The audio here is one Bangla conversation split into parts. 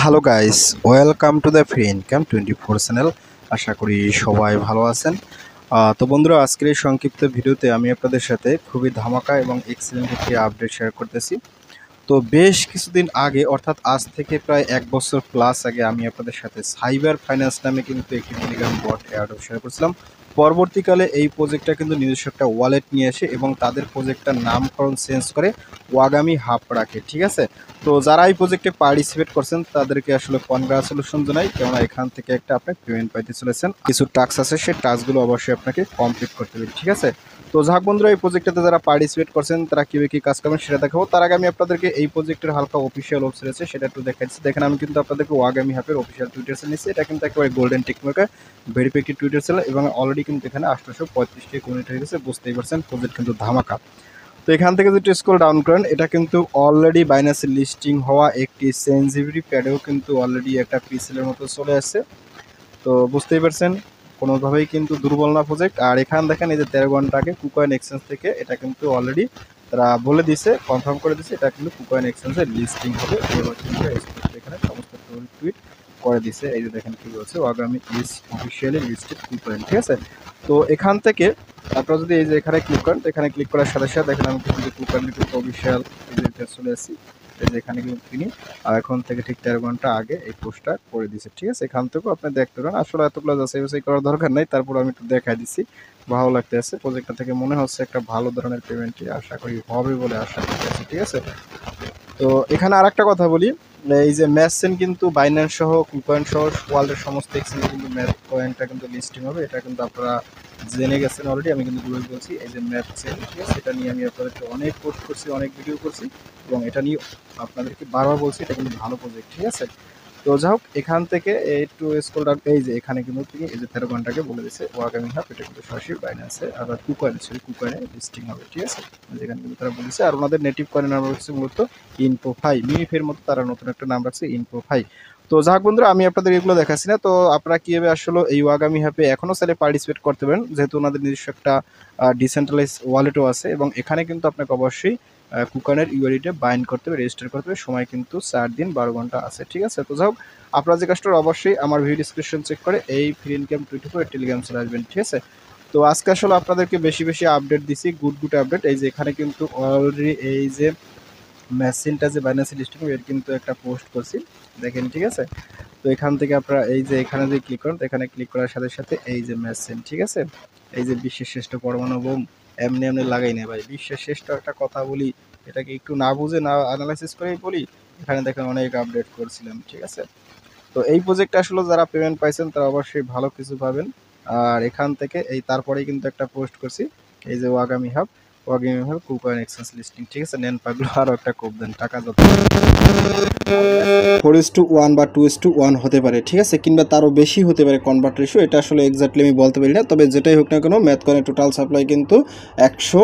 Hello guys, welcome to the free income 24 channel. আশা করি সবাই ভালো আছেন। তো বন্ধুরা, আজকের এই সংক্ষিপ্ত ভিডিওতে আমি আপনাদের সাথে খুবই ধামাকা এবং এক্সিলেন্ট একটি আপডেট শেয়ার করতেছি। তো বেশ কিছুদিন আগে, অর্থাৎ আজ থেকে প্রায় 1 বছর প্লাস আগে, আমি আপনাদের সাথে সাইবার ফাইন্যান্স নামে কিন্তু একটি টেলিগ্রাম বট এয়ারড্রপ শেয়ার করছিলাম। পরবর্তীকালে এই প্রজেক্টটা কিন্তু নিজস্ব একটা ওয়ালেট নিয়ে আসে এবং তাদের প্রজেক্টটার নামকরণ চেঞ্জ করে ওয়াগামি হাব রাখে। ঠিক আছে, তো যারা এই প্রজেক্টে পার্টিসিপেট করছেন তাদেরকে আসলে কনগ্রাচুলেশন জানাই, কেননা এখান থেকে একটা আপনি পেমেন্ট পাইতে চলেছেন। কিছু টাস্ক আছে, সেই টাস্কগুলো অবশ্যই আপনাকে কমপ্লিট করতে হবে। ঠিক আছে, তো যাক বন্ধুরা, এই প্রজেক্টটাতে যারা পার্টিসিপেট করছেন তারা কীভাবে কী কাজ করবেন সেটা দেখাবো। তার আগে আমি আপনাদেরকে এই প্রজেক্টের হালকা অফিসিয়াল ওয়েবসাইট আছে সেটা একটু দেখাচ্ছি। দেখেন, আমি কিন্তু আপনাদেরকে ওয়াগামি হ্যাপের অফিসিয়াল টুইটার সেল নিচ্ছি। এটা কিন্তু একেবারে গোল্ডেন টেকনোকে ভেরিফাইড একটি টুইটার সেল এবং অলরেডি কিন্তু এখানে 835টি কমিউনিটি হয়ে গেছে। বুঝতেই পারছেন, প্রজেক্ট কিন্তু ধামাকা। তো এখান থেকে যদি স্ক্রল ডাউন করেন, এটা কিন্তু অলরেডি বাইন্যান্সে লিস্টিং হওয়া একটি সেনজিবিলিটি প্যাডেও কিন্তু অলরেডি একটা পিসেলের মতো চলে আসছে। তো বুঝতেই পারছেন, কোনোভাবেই কিন্তু দুর্বল না প্রজেক্ট। আর এখানে দেখেন, এই যে 13 ঘন্টা আগে কুকয়েন এক্সচেঞ্জ থেকে এটা কিন্তু অলরেডি তারা বলে দিছে, কনফার্ম করে দিছে এটা কিন্তু কুকয়েন এক্সচেঞ্জে লিস্টিং হবে। এবার কিন্তু এখানে সমস্ত টুইট করে দিছে। এই যে দেখেন কি বলছে, আগামী ইজ অফিসিয়ালি লিস্টেড কুকয়েন। ঠিক আছে, তো এখান থেকে আপনারা যদি এই যে এখানে ক্লিক করেন, তো এখানে ক্লিক করার সাথে সাথে দেখেন আমি কিন্তু কুকয়েন কিন্তু অফিসিয়াল চলে আসছি। এখানে কিন্তু তিনি এখন থেকে ঠিক 13 ঘন্টা আগে এই পোস্টটা করে দিয়েছে। ঠিক আছে, এখান থেকেও আপনি দেখতে পারেন। আসলে এতগুলো যাচাই বাছাই করার দরকার নাই, তারপর আমি একটু দেখাই দিচ্ছি। ভালো লাগতে আছে প্রজেক্টটা থেকে, মনে হচ্ছে একটা ভালো ধরনের পেমেন্টই আশা করি হবে বলে আশা করতেছি। ঠিক আছে, তো এখানে আর একটা কথা বলি, এই যে ম্যাথ চেন কিন্তু বাইন্যান্স সহ কুকয়েন সহ ওয়ার্ল্ডের সমস্ত এক্সচেঞ্জে কিন্তু ম্যাথ কয়েনটা কিন্তু লিস্টিং হবে। এটা কিন্তু আপনারা জেনে গেছেন অলরেডি, আমি কিন্তু গুগল বলছি। এই যে ম্যাথ চেন, ঠিক আছে, এটা নিয়ে আমি আপনাদেরকে অনেক পোস্ট করছি, অনেক ভিডিও করছি এবং এটা নিয়ে আপনাদেরকে বারবার বলছি এটা কিন্তু ভালো প্রজেক্ট। ঠিক আছে, তো যাই হোক, এখান থেকে একটু স্ক্রল ডাউন, এই যে এখানে কিন্তু তিনি এই যে 13 ঘন্টাকে বলে দিচ্ছে ওয়াগামি হাব, এটা কিন্তু সরাসরি বাইন্যান্সে আবার কুকয়েনে লিস্টিং হবে। ঠিক আছে, যেখানে কিন্তু তারা বলেছে। আর ওনাদের নেটিভ কয়েনের নাম হচ্ছে মূলত ইনফোফাই, মিনিফের মতো তারা নতুন একটা নাম রাখছে ইনফোফাই। তো যাক বন্ধুরা, আমি আপনাদের এগুলো দেখাচ্ছি না। তো আপনারা কীভাবে আসলে এই ওয়াগামি হ্যাপে এখনও চাইলে পার্টিসিপেট করতে পারেন, যেহেতু ওনাদের নিজস্ব একটা ডিসেন্ট্রালাইজ ওয়ালেটও আছে এবং এখানে কিন্তু আপনাকে অবশ্যই কুকয়েনের ইউআইডিটা বাইন্ড করতে হবে, রেজিস্টার করতে হবে। সময় কিন্তু 4 দিন 12 ঘন্টা আছে। ঠিক আছে, তো যাই হোক, আপনারা যে কাজটা অবশ্যই আমার ভিডিও ডিসক্রিপশন চেক করে এই ফ্রি ইনকাম 24 টেলিগ্রাম চলে আসবেন। ঠিক আছে, তো আজকে আসলে আপনাদেরকে বেশি বেশি আপডেট দিছি, গুড আপডেট। এই যে এখানে কিন্তু অলরেডি এই যে মেশিনটা যে বাইন্যান্সে লিস্টিং এর কিন্তু একটা পোস্ট করছি, দেখেন। ঠিক আছে, তো এখান থেকে আপনারা এই যে এখানে যে ক্লিক করেন, এখানে ক্লিক করার সাথে সাথে এই যে মেশিন, ঠিক আছে, এই যে বিশ্বের শ্রেষ্ঠ পরমাণু বোম এমনি এমনি লাগাই না ভাই, বিশ্বের শ্রেষ্ঠ একটা কথা বলি, এটাকে একটু না বুঝে না অ্যানালাইসিস করেই বলি। এখানে দেখেন অনেক আপডেট করছিলাম। ঠিক আছে, তো এই প্রজেক্টে আসলে যারা পেমেন্ট পাইছেন তারা অবশ্যই ভালো কিছু পাবেন। আর এখান থেকে এই তারপরেই কিন্তু একটা পোস্ট করছি, এই যে ওয়াগামি হাব কুকয়েন এক্সচেঞ্জ লিস্টিং। ঠিক আছে, নেন পাগলো, আরও একটা কোপ দেন, টাকা যত 4:1 বা 2:1 হতে পারে। ঠিক আছে, কিংবা তারও বেশি হতে পারে কনভার্ট রেশিও, এটা আসলে এক্স্যাক্টলি আমি বলতে পারি না। তবে যেটাই হোক না কেন, ম্যাথ কয়েনের টোটাল সাপ্লাই কিন্তু 100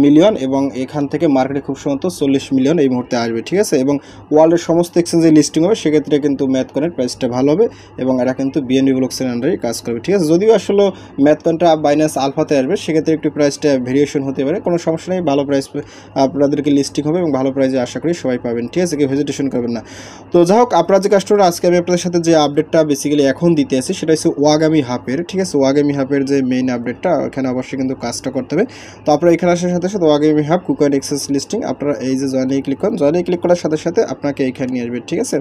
মিলিয়ন এবং এখান থেকে মার্কেটে খুব সম্ভবত 40 মিলিয়ন এই মুহূর্তে আসবে। ঠিক আছে, এবং ওয়ার্ল্ডের সমস্ত এক্সচেঞ্জে লিস্টিং হবে, সেক্ষেত্রে কিন্তু ম্যাথ কয়েনের প্রাইসটা ভালো হবে এবং এটা কিন্তু বিএনবি ব্লকসের আন্ডারে কাজ করবে। ঠিক আছে, যদিও আসলে ম্যাথ কয়েনটা বাইন্যান্স আলফাতে আসবে, সেক্ষেত্রে একটু প্রাইসটা ভেরিয়েশন হতে পারে, কোনো সমস্যা নেই। ভালো প্রাইস আপনাদেরকে লিস্টিং হবে এবং ভালো প্রাইসে আশা করি সবাই পাবেন। ঠিক আছে, কেউ হেজিটেশন করবেন না। তো যাই হোক, আপনারা যে কাস্টমার, আজকে আমি আপনাদের সাথে যে আপডেটটা বেসিক্যালি এখন দিতে আসি সেটা হচ্ছে ওয়াগামি হাপের। ঠিক আছে, ওয়াগামি হাপের যে মেইন আপডেটটা, এখানে অবশ্যই কিন্তু কাজটা করতে হবে। তো আপনারা এখানে আসার সাথে সাথে ওয়াগামি হাব কুকয়েন এক্সচেঞ্জ লিস্টিং, আপনারা এই যে জয়েনে ক্লিক করেন, জয়েনে ক্লিক করার সাথে সাথে আপনাকে এখানে নিয়ে আসবে। ঠিক আছে,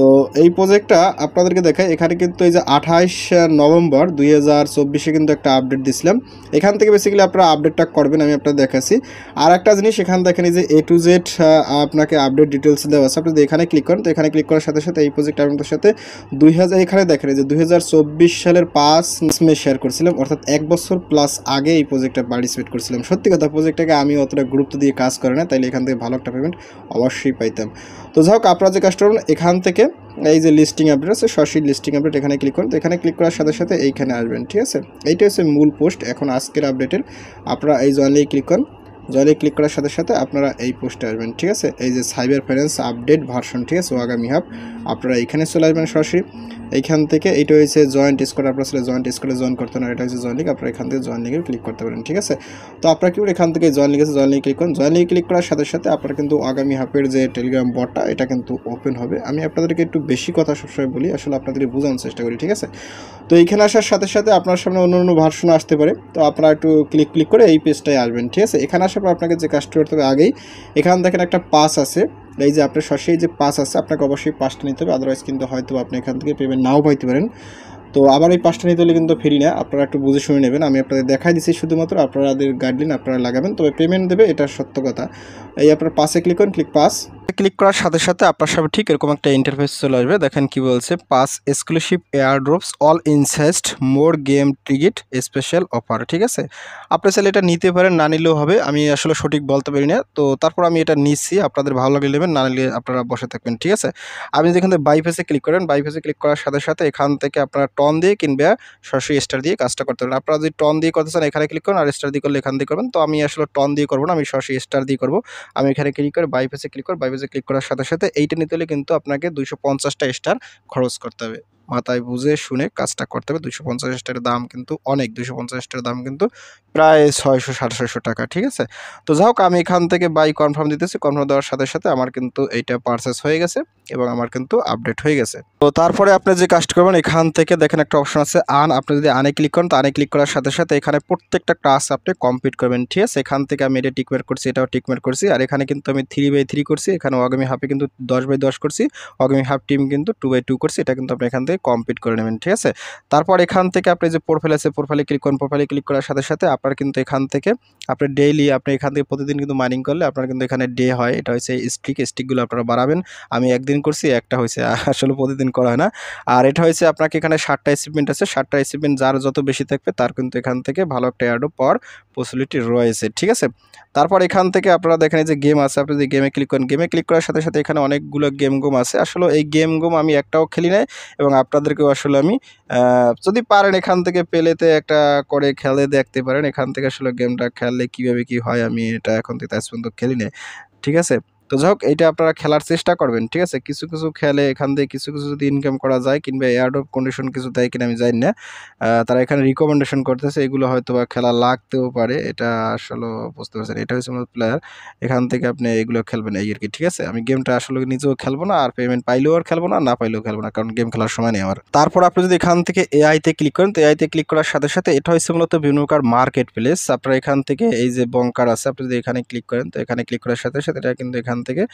তো এই প্রজেক্টটা আপনাদেরকে দেখায়। এখানে কিন্তু এই যে 28 নভেম্বর 2024 কিন্তু একটা আপডেট দিছিলাম। এখান থেকে বেসিক্যালি আপনারা আপডেটটা করবেন, আমি আপনাদের দেখাচ্ছি। আর একটা জিনিস, এখানে দেখেন এই যে A to Z আপনাকে আপডেট ডিটেলস দেওয়া আছে। আপনি এখানে ক্লিক করেন, তো এখানে ক্লিক করার সাথে সাথে এই প্রজেক্ট আপনাদের সাথে 2000, এখানে দেখেন এই যে 2024 সালের 5 মে শেয়ার করছিলাম, অর্থাৎ 1 বছর প্লাস আগে এই প্রজেক্টটা পার্টিসিপেট করছিলাম। সত্যি কথা, প্রজেক্টটাকে আমি অতটা গুরুত্ব দিয়ে কাজ করে না, তাইলে এখান থেকে ভালো একটা পেমেন্ট অবশ্যই পাইতাম। তো যাই হোক, আপনারা যে কাজটা করুন, এখান থেকে এই যে লিস্টিং আপডেট আছে, সরাসরি লিস্টিং আপডেট, এখানে ক্লিক করুন। তো এখানে ক্লিক করার সাথে সাথে এইখানে আসবেন। ঠিক আছে, এইটা হচ্ছে মূল পোস্ট এখন আজকের আপডেটের। আপনারা এই জয়েনে ক্লিক করুন, জয়েনে ক্লিক করার সাথে সাথে আপনারা এই পোস্টে আসবেন, ঠিক আছে। এই যে সাইবার ফাইন্যান্স আপডেট ভার্সন, ঠিক আছে, ওয়াগামি হাব, আপনারা এখানে চলে আসবেন সরাসরি। এইখান থেকে এইটা হয়েছে জয়েন্ট স্কোয়াড, আপনারা আসলে জয়েন্ট স্কোয়াডে জয়েন করতে না, এটা হচ্ছে জয়েন লিঙ্ক, আপনারা এখান থেকে জয়েন লিঙ্কে ক্লিক করতে পারেন, ঠিক আছে। তো আপনারা কি এখান থেকে জয়েন লিঙ্ক আছে, জয়েন লিঙ্ক ক্লিক করুন। জয়েন লিঙ্ক ক্লিক করার সাথে সাথে আপনারা কিন্তু ওয়াগামি হাবের যে টেলিগ্রাম বটটা এটা কিন্তু ওপেন হবে। আমি আপনাদেরকে একটু বেশি কথা সবসময় বলি, আসলে আপনাদেরকে বোঝানোর চেষ্টা করি, ঠিক আছে। তো এইখানে আসার সাথে সাথে আপনার সামনে অন্য অন্য ভার্সন আসতে পারে, তো আপনারা একটু ক্লিক করে এই পেজটায় আসবেন, ঠিক আছে। এখানে আসার পর আপনাকে যে কাজটা করতে হবে, আগেই এখান দেখেন একটা পাস আছে, এই যে আপনার সরাসরি যে পাস আছে আপনাকে অবশ্যই পাসটা নিতে হবে, আদারওয়াইজ কিন্তু হয়তো আপনি এখান থেকে পেমেন্ট নাও পাইতে পারেন। তো আবার এই পাসটা নিতে হলে কিন্তু ফ্রি না, আপনারা একটু বুঝে শুনে নেবেন। আমি আপনাদের দেখাই দিচ্ছি, শুধুমাত্র আপনাদের গাইডলাইন আপনারা লাগাবেন, তবে পেমেন্ট দেবে এটা সত্য কথা। এই আপনার পাসে ক্লিক করুন, ক্লিক পাস ক্লিক করার সাথে সাথে আপনার সামনে ঠিক এরকম একটা ইন্টারফেস চলে আসবে। দেখেন কি বলছে, pass exclusive air drops all insist more game ticket special offer, ঠিক আছে। আপনি চাইলে এটা নিতে পারেন, না নিলেও হবে, আমি আসলে সঠিক বলতে পারি না। তো তারপর আমি এটা নিচ্ছি, আপনাদের ভালো লাগলে নেবেন, না নিলে আপনারা বসে থাকবেন, ঠিক আছে। আপনি যেখান থেকে বাইফেসে ক্লিক করেন, বাইফেসে ক্লিক করার সাথে সাথে এখান থেকে আপনারা টন দিয়ে কিংবা সরাসরি স্টার দিয়ে কাজটা করতে পারেন। আপনারা যদি টন দিয়ে করতে চান এখানে ক্লিক করুন, আর স্টার দিয়ে করলে এখান দিয়ে করবেন। তো আমি আসলে টন দিয়ে করবো না, আমি সরাসরি স্টার দিয়ে করবো। আমি এখানে ক্লিক করে বাইফেসে ক্লিক করব, বাইফেসে ক্লিক করার সাথে সাথে এইটা নিতে হলে কিন্তু আপনাকে 250টা স্টার খরচ করতে হবে। মাথায় বুঝে শুনে কাজটা করতে হবে। 250 স্টারের দাম কিন্তু অনেক, 250 স্টারের দাম কিন্তু প্রায় 600-650 টাকা, ঠিক আছে। তো যাই হোক, আমি এখান থেকে বাই কনফার্ম দিতেছি, কনফার্ম দেওয়ার সাথে সাথে আমার কিন্তু এইটা পারচেস হয়ে গেছে এবং আমার কিন্তু আপডেট হয়ে গেছে। তো তারপরে আপনি যে কাজটা করবেন, এখান থেকে দেখেন একটা অপশন আছে আন, আপনি যদি আনে ক্লিক করেন, তো আনে ক্লিক করার সাথে সাথে এখানে প্রত্যেকটা টাস্ক আপনি কমপ্লিট করবেন, ঠিক আছে। এখান থেকে আমি এটা টিকমার্ক করছি, এটাও টিকমার্ক করছি, আর এখানে কিন্তু আমি 3/3 করছি, এখানে ওয়াগামি হাবে কিন্তু 10/10 করছি, ওয়াগামি হাব টিম কিন্তু 2/2 করছি, এটা কিন্তু আপনি এখান থেকে কমপ্লিট করে নেবেন, ঠিক আছে। তারপর এখান থেকে আপনি যে প্রোফাইল আছে, প্রোফাইলে ক্লিক করুন, প্রোফাইলে ক্লিক করার সাথে সাথে আপনার কিন্তু এখান থেকে আপনি ডেইলি আপনি এখান থেকে প্রতিদিন কিন্তু মাইনিং করলে আপনার কিন্তু এখানে ডে হয়, এটা হচ্ছে স্টিকগুলো আপনারা বাড়াবেন। আমি একদিন করছি, একটা হয়েছে, আসলে প্রতিদিন করা হয় না। আর এটা হয়েছে আপনাকে এখানে 7টা অ্যাচিভমেন্ট আছে, 7টা অ্যাচিভমেন্ট যার যত বেশি থাকবে তার কিন্তু এখান থেকে ভালো একটা অ্যাডও পাওয়ার পসিবিলিটি রয়েছে, ঠিক আছে। তারপর এখান থেকে আপনারা দেখেন যে গেম আছে, আপনি যদি গেমে ক্লিক করেন, গেমে ক্লিক করার সাথে সাথে এখানে অনেকগুলো গেম আছে। আসলে এই গেম আমি একটাও খেলি নাই এবং আপনাদেরকেও আসলে আমি যদি পারেন এখান থেকে পেলেতে একটা করে খেলে দেখতে পারেন। এখান থেকে আসলে গেমটা খেললে কীভাবে কী হয় আমি এটা এখন থেকে আজ পর্যন্ত খেলি নাই, ঠিক আছে। তো যাই হোক, এইটা আপনারা খেলার চেষ্টা করবেন, ঠিক আছে। কিছু খেলে এখান থেকে কিছু যদি ইনকাম করা যায় কিংবা এয়ারড্রপ কন্ডিশন কিছু দেয় কিনা আমি জানি না। তারা এখানে রিকমেন্ডেশন করতেছে, এগুলো হয়তো বা খেলা লাগতেও পারে, এটা আসলে বুঝতে পারছেন। এটা হচ্ছে মূলত প্লেয়ার, এখান থেকে আপনি এগুলো খেলবেন এই আর কি, ঠিক আছে। আমি গেমটা আসলে নিজেও খেলবো না, আর পেমেন্ট পাইলেও আর খেলবো না, না পাইলেও খেলবো না, কারণ গেম খেলার সময় নেই আমার। তারপর আপনি যদি এখান থেকে এআইতে ক্লিক করেন, তো এআইতে ক্লিক করার সাথে সাথে এটা হচ্ছে মূলত বিভিন্ন প্রকার মার্কেট প্লেস। আপনারা এখান থেকে এই যে বঙ্কার আছে, আপনি যদি এখানে ক্লিক করেন, তো এখানে ক্লিক করার সাথে সাথে এটা কিন্তু এখান থেকে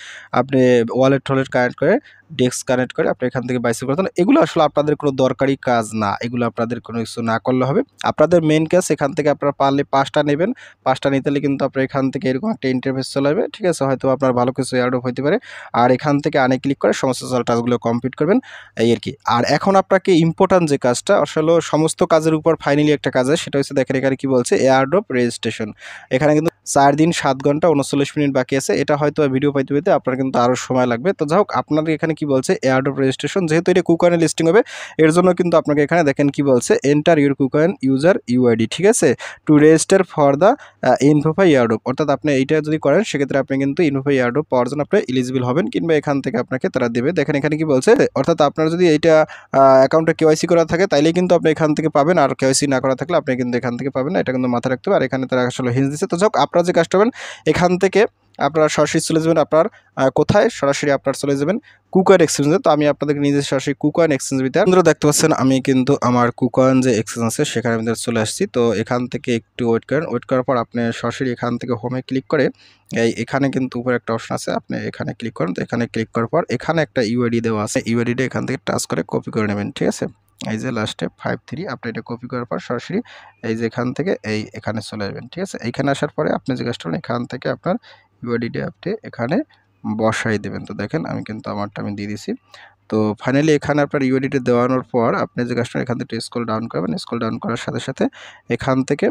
আপনি ওয়ালেট কানেক্ট করে, ডেস্ক কানেক্ট করে আপনি এখান থেকে বাইসেল করতে। এগুলো আসলে আপনাদের কোনো দরকারি কাজ না, এগুলো আপনাদের কোনো কিছু না করলে হবে। আপনাদের মেইন কাজ এখান থেকে আপনারা পারলে 5টা নেবেন, 5টা নিতে হলে কিন্তু আপনার এখান থেকে এরকম একটা ইন্টারফেস চলে আসবে, ঠিক আছে। হয়তো আপনার ভালো কিছু এয়ারড্রপ হতে পারে। আর এখান থেকে আনে ক্লিক করে সমস্ত টাস্কগুলো কমপ্লিট করবেন এই আর কি। আর এখন আপনাকে ইম্পর্টেন্ট যে কাজটা, আসলে সমস্ত কাজের উপর ফাইনালি একটা কাজ আছে, সেটা হচ্ছে দেখেন এখানে কি বলছে, এয়ারড্রপ রেজিস্ট্রেশন। এখানে কিন্তু 4 দিন 7 ঘন্টা 39 মিনিট বাকি আছে। এটা হয়তো ভিডিও পাইতে পাইতে আপনার কিন্তু আরও সময় লাগবে। তো যাই হোক, আপনাদের এখানে কি বলছে, এয়ারড্রপ রেজিস্ট্রেশন, যেহেতু এটা কুকয়েনে লিস্টিং হবে, এর জন্য কিন্তু আপনাকে এখানে দেখেন কি বলছে, enter your KuCoin user UID, ঠিক আছে, to register for the InfoFi airdrop. অর্থাৎ আপনি এইটা যদি করেন সেক্ষেত্রে আপনি কিন্তু ইনফোফাই এয়ারড্রপ পাওয়ার জন্য আপনি এলিজিবল হবেন, কিংবা এখান থেকে আপনাকে তারা দেবে। দেখেন এখানে কি বলছে, অর্থাৎ আপনার যদি এইটা অ্যাকাউন্টে কেওয়াইসি করা থাকে তাইলেই কিন্তু আপনি এখান থেকে পাবেন, আর কেওয়াইসি না করা থাকলে আপনি কিন্তু এখান থেকে পাবেন না, এটা কিন্তু মাথায় রাখতে হবে। আর এখানে তারা আসলে হিন্স দিচ্ছে। তো যাক, আপনারা যে কাজটা করবেন, এখান থেকে আপনারা সরাসরি চলে যাবেন আপনার কোথায়, সরাসরি আপনার চলে যাবেন কুকয়েন এক্সচেঞ্জে। তো আমি আপনাদেরকে নিজে সরাসরি কুকয়েন এক্সচেঞ্জ ভিতরে আপনারা দেখতে পাচ্ছেন, আমি কিন্তু আমার কুকয়েন যে এক্সচেঞ্জ আছে সেখানে ভিতরে চলে আসছি। তো এখান থেকে একটু ওয়েট করেন, ওয়েট করার পর আপনি সরাসরি এখান থেকে হোমে ক্লিক করে এখানে কিন্তু উপরে একটা অপশন আছে, আপনি এখানে ক্লিক করেন। তো এখানে ক্লিক করার পর এখানে একটা ইউআইডি দেওয়া আছে, ইউআইডিটা এখান থেকে টাচ করে কপি করে নেবেন, ঠিক আছে। এই যে লাস্টে 53 আপনি এটা কপি করার পর সরাসরি এই যে এখান থেকে এখানে চলে আসবেন, ঠিক আছে। এইখানে আসার পরে আপনি যে কাজটা এখান থেকে আপনার ইউআইডিটা আপনি এখানে বসাই দেবেন। তো দেখেন আমি কিন্তু আমারটা আমি দিয়ে দিছি। তো ফাইনালি এখানে আপনার ইউআইডিটা দেওয়ানোর পর আপনি যে কাজটা এখান থেকে স্ক্রল ডাউন করবেন, স্ক্রল ডাউন করার সাথে সাথে এখান থেকে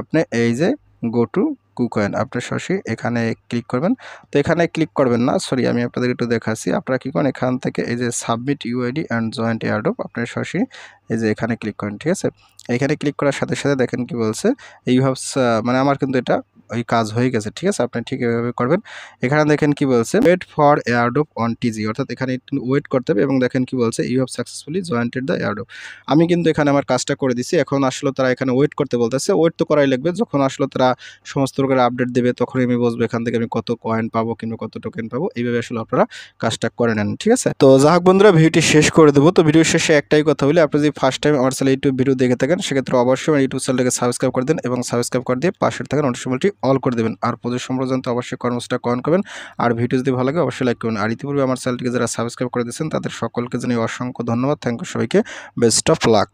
আপনি এই যে গো টু কুকয়েন আপনি সরাসরি এখানে ক্লিক করবেন। তো এখানে ক্লিক করবেন না, সরি আমি আপনাদের একটু দেখাচ্ছি। আপনারা কি করেন, এখান থেকে এই যে submit UID and joint airdrop আপনি সরাসরি এই যে এখানে ক্লিক করেন, ঠিক আছে। এখানে ক্লিক করার সাথে সাথে দেখেন কি বলছে, ইউ হ্যাভ মানে আমার কিন্তু এটা ওই কাজ হয়ে গেছে। ঠিক আছে, আপনি ঠিক এভাবে করবেন। এখানে দেখেন কি বলছে, wait for airdrop on TG, অর্থাৎ এখানে একটু ওয়েট করতে হবে। এবং দেখেন কি বলছে, you have successfully jointed the airdrop. আমি কিন্তু এখানে আমার কাজটা করে দিছি। এখন আসলে তারা এখানে ওয়েট করতে বলতেছে। ওয়েট তো করাই লাগবে, যখন আসলে তারা সমস্ত প্রকার আপডেট দেবে তখনই আমি বুঝবো এখান থেকে আমি কত কয়েন পাবো কিংবা কত টোকেন পাবো। এইভাবে আসলে আপনারা কাজটা করে নেন। ঠিক আছে, তো যাই হোক বন্ধুরা, ভিডিওটি শেষ করে দেবো। তো ভিডিও শেষে একটাই কথা বলি, আপনি যদি ফার্স্ট টাইম আমার চ্যানেল ইউটিউব ভিডিও দেখে থাকেন সেক্ষেত্রে অবশ্যই আমার ইউটিউব চ্যানেলটাকে সাবস্ক্রাইব করে দেন এবং সাবস্ক্রাইব করে দিয়ে পাশে থাকা নোটিফিকেশনটি অল করে দেবেন। আর প্রচুর সম্পর্ক জানতে অবশ্যই কর্মসূচিটা কমেন্ট করবেন। আর ভিডিও যদি ভালো লাগে অবশ্যই লাইক করবেন। আর ইতিপূর্বে আমার চ্যানেলটিকে যারা সাবস্ক্রাইব করে দিয়েছেন তাদের সকলকে জানাই অসংখ্য ধন্যবাদ। থ্যাংক ইউ সবাইকে, বেস্ট অফ লাক।